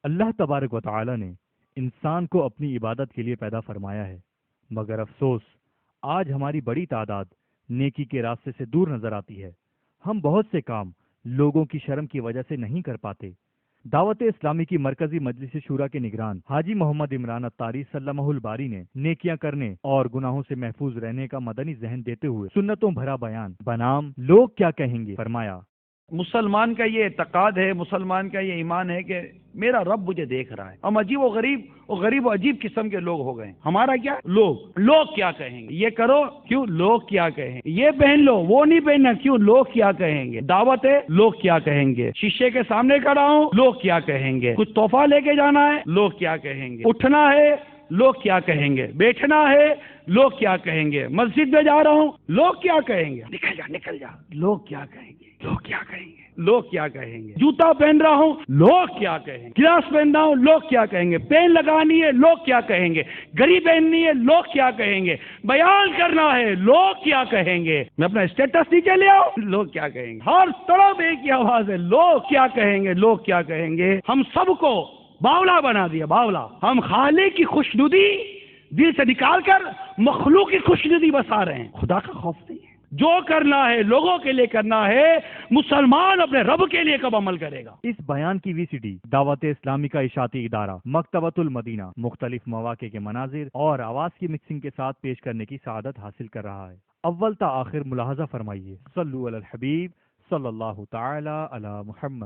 اللہ تبارک و تعالی نے انسان کو اپنی عبادت کے لیے پیدا فرمایا ہے، مگر افسوس آج ہماری بڑی تعداد نیکی کے راستے سے دور نظر آتی ہے۔ ہم بہت سے کام لوگوں کی شرم کی وجہ سے نہیں کر پاتے۔ دعوت اسلامی کی مرکزی مجلس شورا کے نگران حاجی محمد عمران اتاری سلمہ الباری نے نیکیاں کرنے اور گناہوں سے محفوظ رہنے کا مدنی ذہن دیتے ہوئے سنتوں بھرا بیان بنام لوگ کیا کہیں گے فرمایا۔ مسلمان کا یہ اعتقاد ہے، مسلمان کا یہ ایمان ہے کہ میرا رب مجھے دیکھ رہا ہے۔ ہم عجیب و عجیب قسم کے لوگ ہو گئے۔ ہمارا کیا لوگ کیا کہیں گے، یہ کرو کیوں لوگ کیا کہیں گے، یہ پہن لو وہ نہیں پہننا کیوں لوگ کیا کہیں گے، دعوت ہے لوگ کیا کہیں گے، شیشے کے سامنے کھڑا ہوں لوگ کیا کہیں گے، کچھ تحفہ لے کے جانا ہے لوگ کیا کہیں گے، اٹھنا ہے لوگ کیا کہیں گے، بیٹھنا ہے لوگ کیا کہیں گے، مسجد میں جا رہا ہوں لوگ کیا کہیں گے، نکل جا لوگ کیا کہیں گے، لوگ کیا کہیں گے، لوگ کیا کہیں گے، جوتا پہن رہا ہوں لوگ کیا کہیں گے، گلاس پہن رہا ہوں لوگ کیا کہیں گے، پین لگانی ہے لوگ کیا کہیں گے، گھڑی پہننی ہے لوگ کیا کہیں گے، بیان کرنا ہے لوگ کیا کہیں گے، میں اپنا اسٹیٹس نیچے لے آؤں لوگ کیا کہیں گے، ہر طرف ایک ہی آواز ہے لوگ کیا کہیں گے، لوگ کیا کہیں گے۔ ہم سب کو باولا بنا دیا، باولا۔ ہم خالق کی خوشنودی دل سے نکال کر مخلوق کی خوشنودی بسا رہے ہیں۔ خدا کا خوف نہیں ہے، جو کرنا ہے لوگوں کے لیے کرنا ہے، مسلمان اپنے رب کے لیے کب عمل کرے گا؟ اس بیان کی VCD دعوت اسلامی کا اشاعتی ادارہ مکتبۃ المدینہ مختلف مواقع کے مناظر اور آواز کی مکسنگ کے ساتھ پیش کرنے کی سعادت حاصل کر رہا ہے۔ اول تا آخر ملاحظہ فرمائیے۔ صلو علی الحبیب صلی اللہ تعالی علی محمد۔